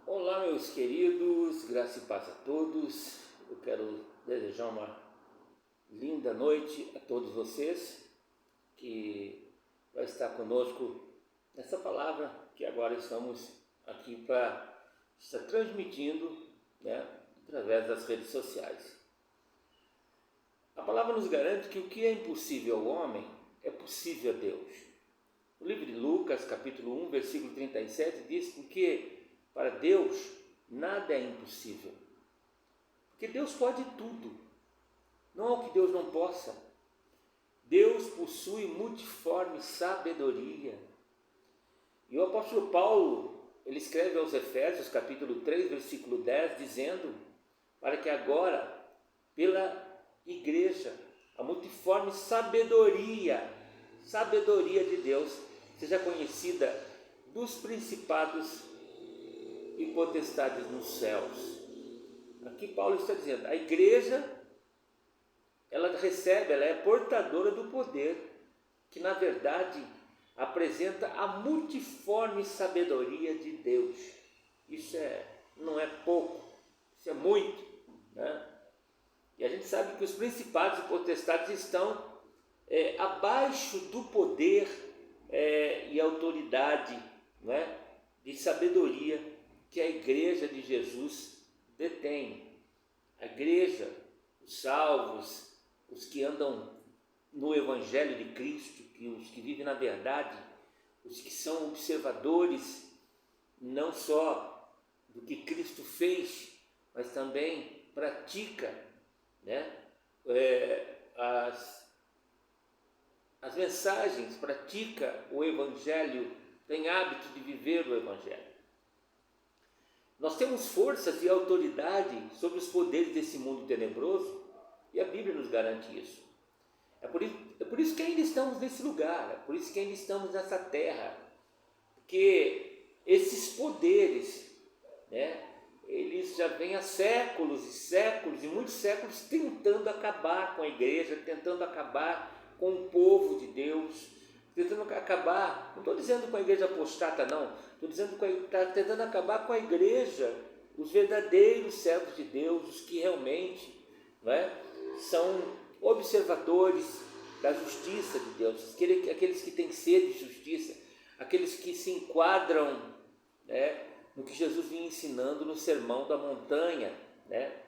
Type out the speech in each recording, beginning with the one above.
Olá, meus queridos, graça e paz a todos. Eu quero desejar uma linda noite a todos vocês que vai estar conosco nessa palavra que agora estamos aqui para estar transmitindo, né, através das redes sociais. A palavra nos garante que o que é impossível ao homem é possível a Deus. O livro de Lucas, capítulo 1, versículo 37 diz: porque para Deus nada é impossível. Porque Deus pode tudo. Não há o que Deus não possa. Deus possui multiforme sabedoria. E o apóstolo Paulo, ele escreve aos Efésios, capítulo 3, versículo 10, dizendo: para que agora, pela igreja, a multiforme sabedoria de Deus seja conhecida dos principados e potestades nos céus. Aqui Paulo está dizendo, a igreja, ela é portadora do poder, que na verdade apresenta a multiforme sabedoria de Deus. Isso não é pouco, isso é muito, né? E a gente sabe que os principados e potestades estão abaixo do poder e autoridade, né, de sabedoria que a igreja de Jesus detém. A igreja, os salvos, os que andam no Evangelho de Cristo, os que vivem na verdade, os que são observadores não só do que Cristo fez, mas também pratica, né, as mensagens, pratica o Evangelho, tem hábito de viver o Evangelho. Nós temos forças e autoridade sobre os poderes desse mundo tenebroso e a Bíblia nos garante isso. É por isso que ainda estamos nesse lugar, é por isso que ainda estamos nessa terra, porque esses poderes, né, eles já vêm há séculos e séculos e muitos séculos tentando acabar com a igreja, tentando acabar com o povo de Deus, tentando acabar, não estou dizendo com a igreja apostata não, estou dizendo que está tentando acabar com a igreja, os verdadeiros servos de Deus, os que realmente, né, são observadores da justiça de Deus, aqueles que têm sede de justiça, aqueles que se enquadram, né, no que Jesus vinha ensinando no Sermão da Montanha, né?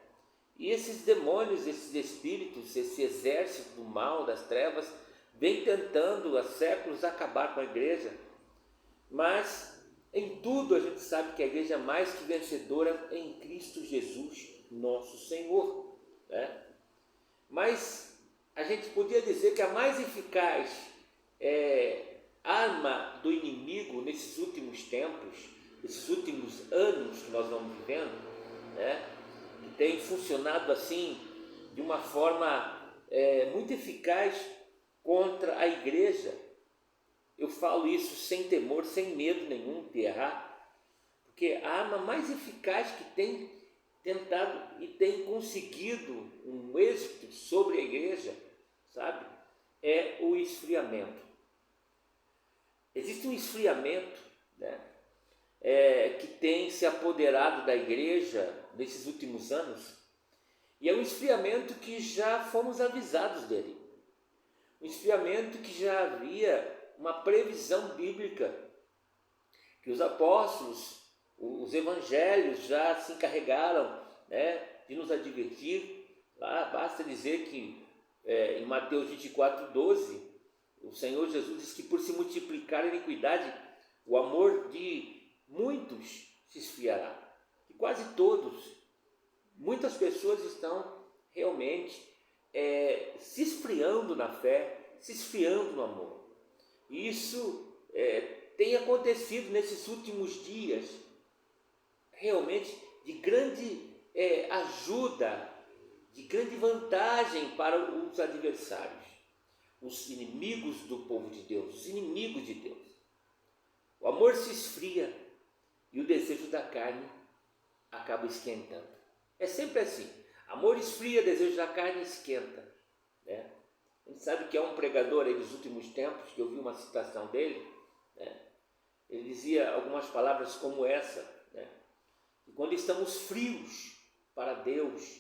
E esses demônios, esses espíritos, esse exército do mal, das trevas, vem tentando há séculos acabar com a igreja, mas em tudo a gente sabe que a igreja é mais que vencedora em Cristo Jesus, nosso Senhor, né? Mas a gente podia dizer que a mais eficaz arma do inimigo nesses últimos tempos, esses últimos anos que nós vamos vivendo, né, que tem funcionado assim de uma forma muito eficaz contra a igreja. Eu falo isso sem temor, sem medo nenhum de errar, porque a arma mais eficaz que tem tentado e tem conseguido um êxito sobre a igreja, sabe, é o esfriamento. Existe um esfriamento, né, que tem se apoderado da igreja nesses últimos anos, e é um esfriamento que já fomos avisados dele, um esfriamento que já havia uma previsão bíblica, que os apóstolos, os evangelhos já se encarregaram, né, de nos advertir. Lá basta dizer que em Mateus 24:12, o Senhor Jesus diz que por se multiplicar a iniquidade, o amor de muitos se esfriará, de quase todos. Muitas pessoas estão realmente se esfriando na fé, se esfriando no amor. Isso tem acontecido nesses últimos dias, realmente de grande ajuda, de grande vantagem para os adversários, os inimigos do povo de Deus, os inimigos de Deus. O amor se esfria e o desejo da carne acaba esquentando. É sempre assim, amor esfria, desejo da carne esquenta, né? A gente sabe que é um pregador aí dos últimos tempos, que eu vi uma citação dele, né? Ele dizia algumas palavras como essa, né? quando estamos frios para Deus,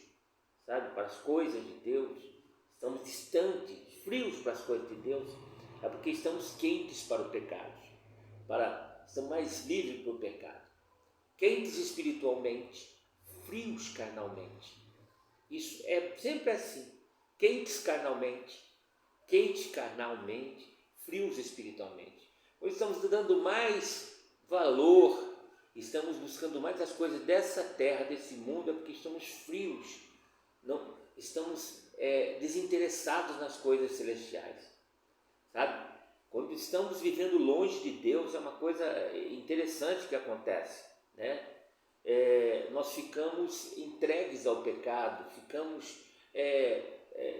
sabe, para as coisas de Deus, estamos distantes, frios para as coisas de Deus, é porque estamos quentes para o pecado, estamos mais livres para o pecado, quentes espiritualmente, frios carnalmente. Isso é sempre assim, quentes carnalmente, frios espiritualmente. Pois estamos dando mais valor, estamos buscando mais as coisas dessa terra, desse mundo, é porque estamos frios, não estamos desinteressados nas coisas celestiais, sabe? Quando estamos vivendo longe de Deus, é uma coisa interessante que acontece, né? Nós ficamos entregues ao pecado, ficamos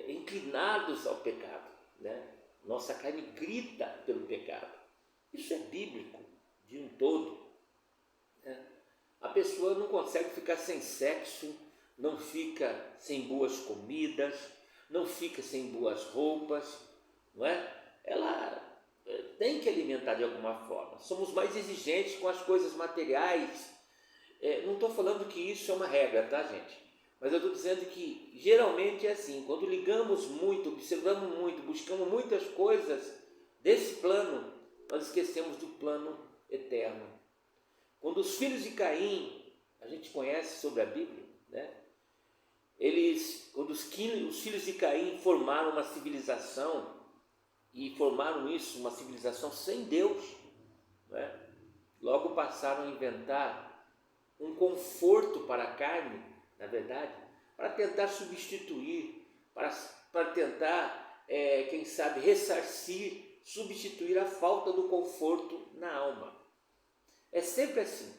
inclinados ao pecado, né? Nossa carne grita pelo pecado. Isso é bíblico de um todo, né? A pessoa não consegue ficar sem sexo, não fica sem boas comidas, não fica sem boas roupas, não é? Ela tem que alimentar de alguma forma. Somos mais exigentes com as coisas materiais. Não estou falando que isso é uma regra, tá, gente? Mas eu estou dizendo que geralmente é assim, quando ligamos muito, observamos muito, buscamos muitas coisas desse plano, nós esquecemos do plano eterno. Quando os filhos de Caim, a gente conhece sobre a Bíblia, né? Quando os filhos de Caim formaram uma civilização, e formaram isso, uma civilização sem Deus, né? Logo passaram a inventar um conforto para a carne, na verdade, para tentar substituir, para tentar, quem sabe, ressarcir, substituir a falta do conforto na alma. É sempre assim.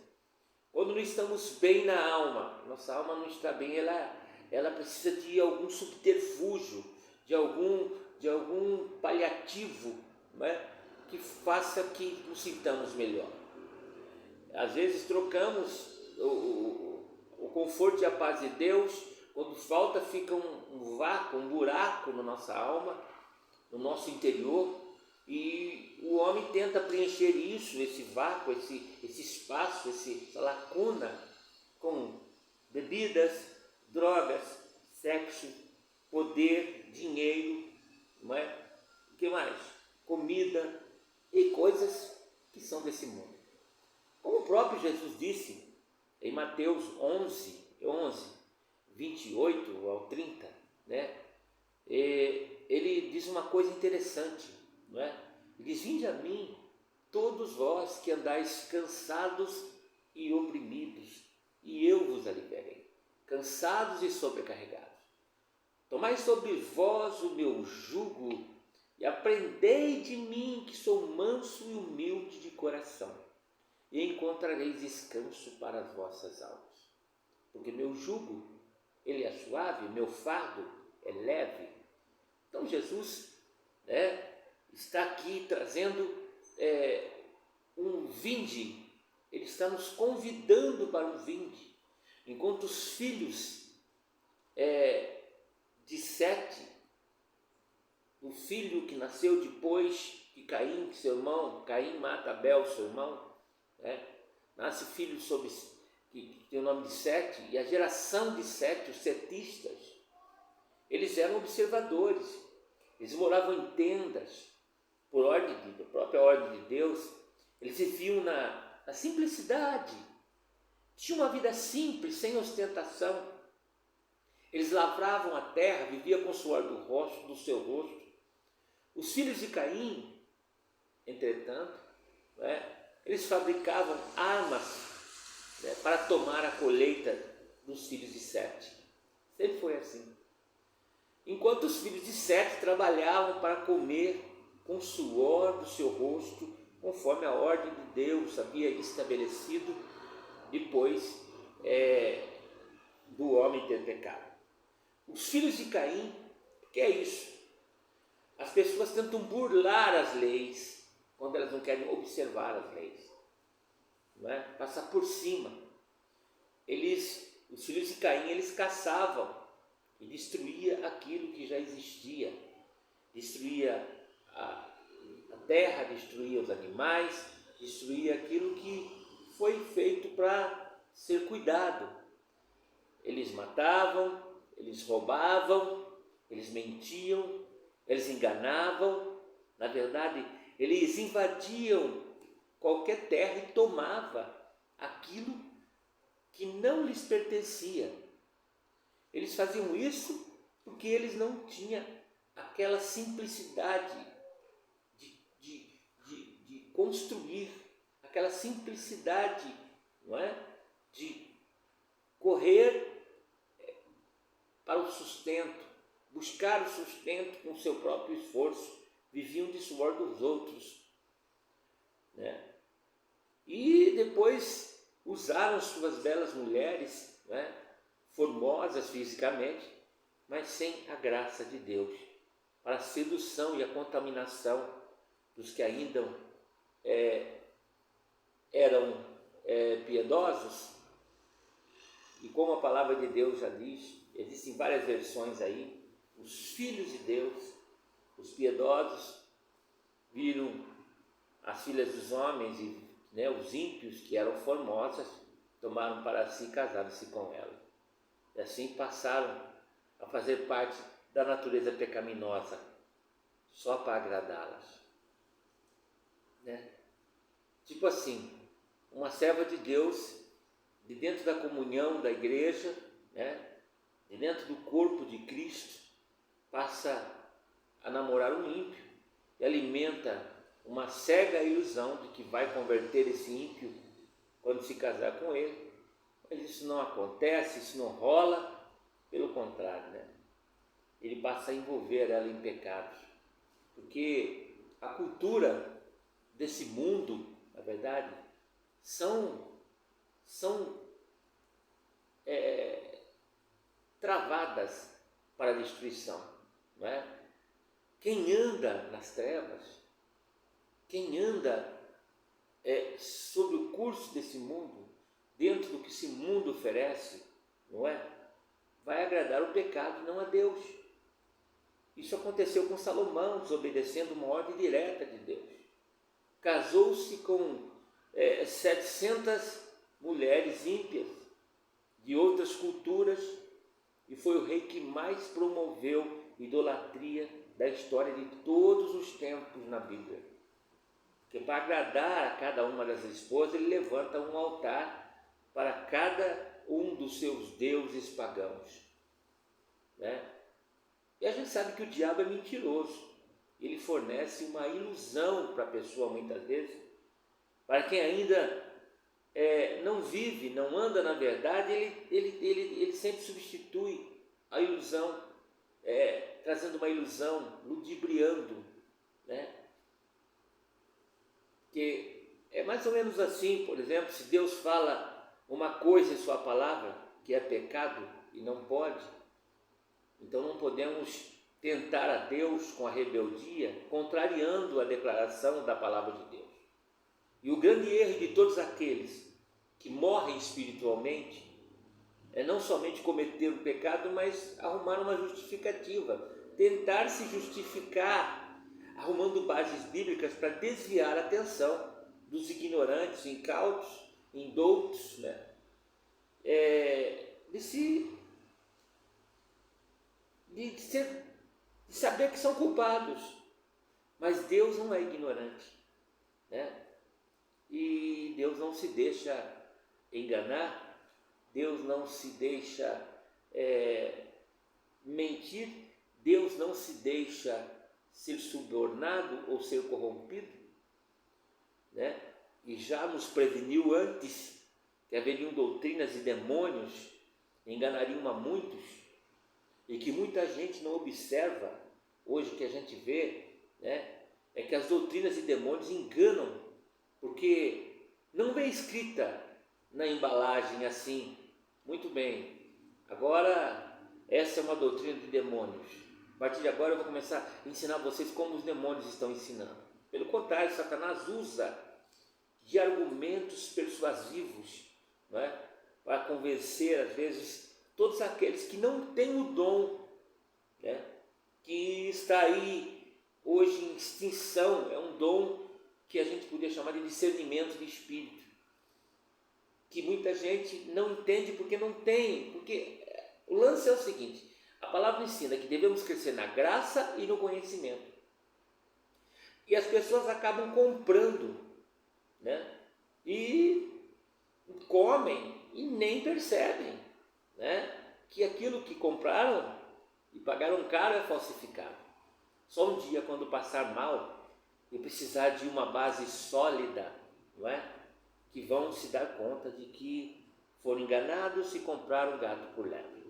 Quando não estamos bem na alma, nossa alma não está bem, ela precisa de algum subterfúgio, de algum paliativo, né, que faça que nos sintamos melhor. Às vezes trocamos o conforto e a paz de Deus, quando falta fica um vácuo, um buraco na nossa alma, no nosso interior, e o homem tenta preencher isso, esse vácuo, esse espaço, essa lacuna, com bebidas, drogas, sexo, poder, dinheiro, não é? O que mais? Comida e coisas que são desse mundo. Como o próprio Jesus disse em Mateus 11, 28 ao 30, né? Ele diz uma coisa interessante, não é? Ele diz: vinde a mim, todos vós que andais cansados e oprimidos, e eu vos aliviarei. Cansados e sobrecarregados, tomai sobre vós o meu jugo e aprendei de mim, que sou manso e humilde de coração, e encontrareis descanso para as vossas almas. Porque meu jugo, ele é suave, meu fardo é leve. Então Jesus, né, está aqui trazendo um vinde, ele está nos convidando para um vinde, enquanto os filhos de Sete, o filho que nasceu depois de Caim, seu irmão, Caim mata Abel, seu irmão, né? Nasce filho que tem o nome de Sete, e a geração de Sete, os setistas, eles eram observadores, eles moravam em tendas, por própria ordem de Deus, eles viviam na simplicidade, tinham uma vida simples, sem ostentação, eles lavravam a terra, viviam com o suor do seu rosto. Os filhos de Caim, entretanto, né, eles fabricavam armas, né, para tomar a colheita dos filhos de Sete. Sempre foi assim. Enquanto os filhos de Sete trabalhavam para comer com o suor do seu rosto, conforme a ordem de Deus havia estabelecido depois do homem ter pecado. Os filhos de Caim, o que é isso? As pessoas tentam burlar as leis quando elas não querem observar as leis, não é? Passar por cima. Os filhos de Caim, eles caçavam e destruía aquilo que já existia, destruía a terra, destruía os animais, destruía aquilo que foi feito para ser cuidado. Eles matavam, eles roubavam, eles mentiam, eles enganavam. Na verdade, eles invadiam qualquer terra e tomavam aquilo que não lhes pertencia. Eles faziam isso porque eles não tinham aquela simplicidade de construir, aquela simplicidade, não é? De correr para o sustento, buscar o sustento com o seu próprio esforço, viviam de suor dos outros, né? E depois usaram suas belas mulheres, né, formosas fisicamente, mas sem a graça de Deus, para a sedução e a contaminação dos que ainda eram piedosos. E como a palavra de Deus já diz, existem várias versões aí, os filhos de Deus, os piedosos, viram as filhas dos homens e, né, os ímpios que eram formosas, tomaram para si e casaram-se com ela. E assim passaram a fazer parte da natureza pecaminosa, só para agradá-las, né? Tipo assim, uma serva de Deus, de dentro da comunhão da igreja, né, de dentro do corpo de Cristo, passa a namorar um ímpio e alimenta uma cega ilusão de que vai converter esse ímpio quando se casar com ele. Mas isso não acontece, isso não rola, pelo contrário, né? Ele passa a envolver ela em pecados, porque a cultura desse mundo, na verdade, são travadas para a destruição, não é? Quem anda nas trevas, quem anda sobre o curso desse mundo, dentro do que esse mundo oferece, não é? Vai agradar o pecado, não a Deus. Isso aconteceu com Salomão, desobedecendo uma ordem direta de Deus. Casou-se com 700 mulheres ímpias de outras culturas e foi o rei que mais promoveu idolatria da história de todos os tempos na Bíblia. Porque para agradar a cada uma das esposas, ele levanta um altar para cada um dos seus deuses pagãos, né? E a gente sabe que o diabo é mentiroso. Ele fornece uma ilusão para a pessoa muitas vezes. Para quem ainda não vive, não anda na verdade, ele sempre substitui a ilusão, trazendo uma ilusão, ludibriando, né? Que é mais ou menos assim, por exemplo, se Deus fala uma coisa em sua palavra, que é pecado e não pode, então não podemos tentar a Deus com a rebeldia, contrariando a declaração da palavra de Deus. E o grande erro de todos aqueles que morrem espiritualmente é não somente cometer o pecado, mas arrumar uma justificativa, tentar se justificar, arrumando bases bíblicas para desviar a atenção dos ignorantes, incautos, indoutos, né? De saber que são culpados, mas Deus não é ignorante, né? E Deus não se deixa enganar, Deus não se deixa mentir, Deus não se deixa ser subornado ou ser corrompido, né? E já nos preveniu antes que haveriam doutrinas e demônios enganariam a muitos, e que muita gente não observa hoje, que a gente vê, né? É que as doutrinas e demônios enganam, porque não vem escrita na embalagem assim, muito bem, agora essa é uma doutrina de demônios, a partir de agora eu vou começar a ensinar vocês como os demônios estão ensinando. Pelo contrário, Satanás usa de argumentos persuasivos, não é? Para convencer, às vezes, todos aqueles que não têm o dom, né? Que está aí hoje em extinção, é um dom que a gente poderia chamar de discernimento de espírito, que muita gente não entende porque não tem. Porque o lance é o seguinte: a palavra ensina que devemos crescer na graça e no conhecimento. E as pessoas acabam comprando, né? E comem e nem percebem, né? Que aquilo que compraram e pagaram caro é falsificado. Só um dia, quando passar mal e precisar de uma base sólida, não é? Que vão se dar conta de que foram enganados e compraram gato por lebre.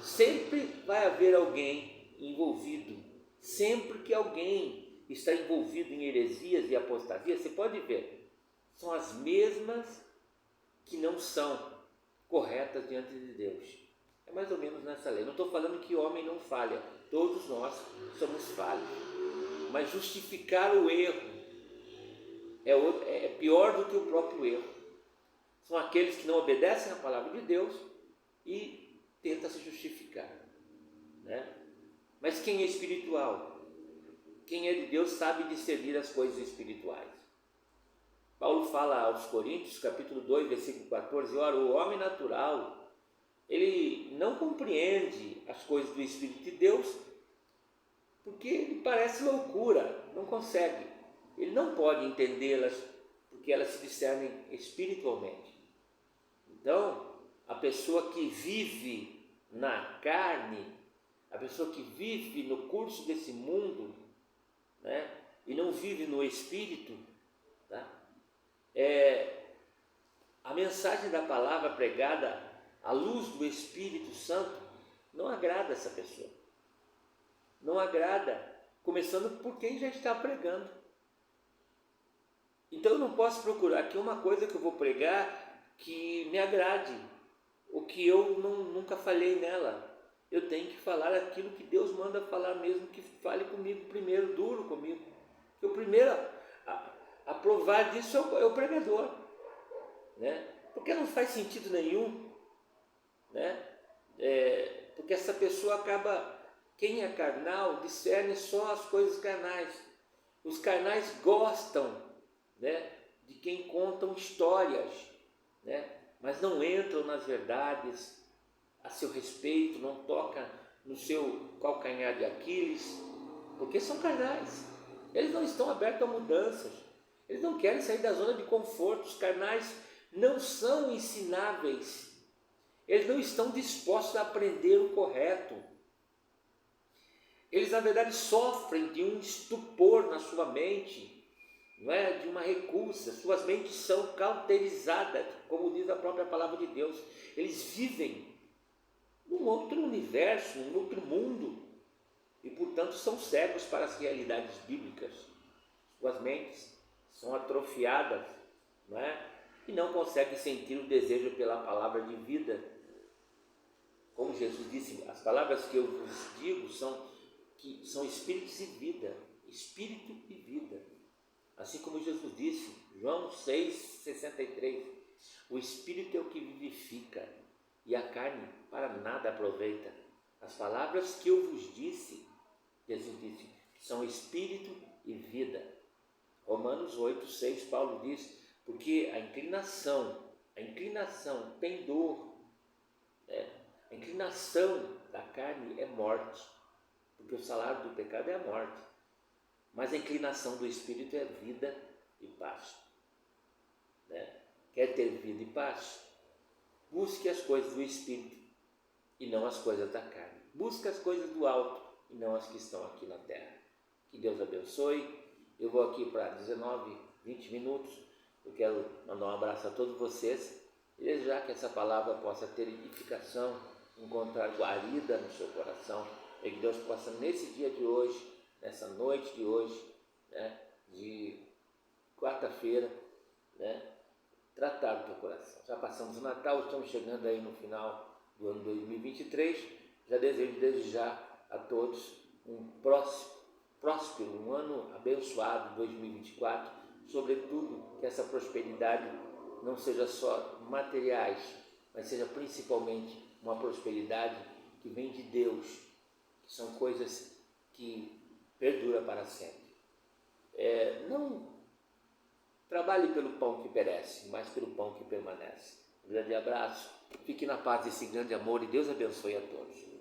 Sempre vai haver alguém envolvido. Sempre que alguém está envolvido em heresias e apostasias, você pode ver, são as mesmas que não são corretas diante de Deus. É mais ou menos nessa lei. Não estou falando que homem não falha, todos nós somos falhos. Mas justificar o erro é pior do que o próprio erro. São aqueles que não obedecem à palavra de Deus e tentam se justificar, né? Mas quem é espiritual, quem é de Deus, sabe discernir as coisas espirituais. Paulo fala aos Coríntios, capítulo 2, versículo 14, ora, o homem natural, ele não compreende as coisas do Espírito de Deus, porque ele parece loucura, não consegue. Ele não pode entendê-las, porque elas se discernem espiritualmente. Então, a pessoa que vive na carne, a pessoa que vive no curso desse mundo, né, e não vive no Espírito, tá? A mensagem da palavra pregada à luz do Espírito Santo não agrada essa pessoa. Não agrada, começando por quem já está pregando. Então eu não posso procurar aqui uma coisa que eu vou pregar que me agrade, ou que eu nunca falei nela. Eu tenho que falar aquilo que Deus manda falar, mesmo que fale comigo primeiro, duro comigo. O primeiro a provar disso é o pregador, né? Porque não faz sentido nenhum, né? Porque essa pessoa acaba, quem é carnal discerne só as coisas carnais. Os carnais gostam, né, de quem contam histórias, né, mas não entram nas verdades a seu respeito, não toca no seu calcanhar de Aquiles, porque são carnais. Eles não estão abertos a mudanças, eles não querem sair da zona de conforto. Os carnais não são ensináveis, eles não estão dispostos a aprender o correto. Eles, na verdade, sofrem de um estupor na sua mente, não é? De uma recusa. Suas mentes são cauterizadas, como diz a própria palavra de Deus. Eles vivem num outro universo, num outro mundo, e, portanto, são cegos para as realidades bíblicas. Suas mentes são atrofiadas, não é? E não conseguem sentir o desejo pela palavra de vida. Como Jesus disse, as palavras que eu vos digo são espíritos e vida, espírito e vida. Assim como Jesus disse, João 6,63, o espírito é o que vivifica e a carne para nada aproveita. As palavras que eu vos disse, Jesus disse, são espírito e vida. Romanos 8,6, Paulo diz, porque a inclinação, pendor, a inclinação da carne é morte, porque o salário do pecado é a morte, mas a inclinação do Espírito é vida e paz. Quer ter vida e paz? Busque as coisas do Espírito e não as coisas da carne. Busque as coisas do alto e não as que estão aqui na terra. Que Deus abençoe. Eu vou aqui para 19, 20 minutos. Eu quero mandar um abraço a todos vocês e desejar que essa palavra possa ter edificação, encontrar guarida no seu coração, e que Deus possa, nesse dia de hoje, nessa noite de hoje, né, de quarta-feira, né, tratar o teu coração. Já passamos o Natal, estamos chegando aí no final do ano 2023. Já desejo desde já a todos um próspero, um ano abençoado 2024, sobretudo que essa prosperidade não seja só materiais, mas seja principalmente uma prosperidade que vem de Deus, que são coisas que perduram para sempre. Não Trabalhe pelo pão que perece, mas pelo pão que permanece. Um grande abraço, fique na paz desse grande amor e Deus abençoe a todos.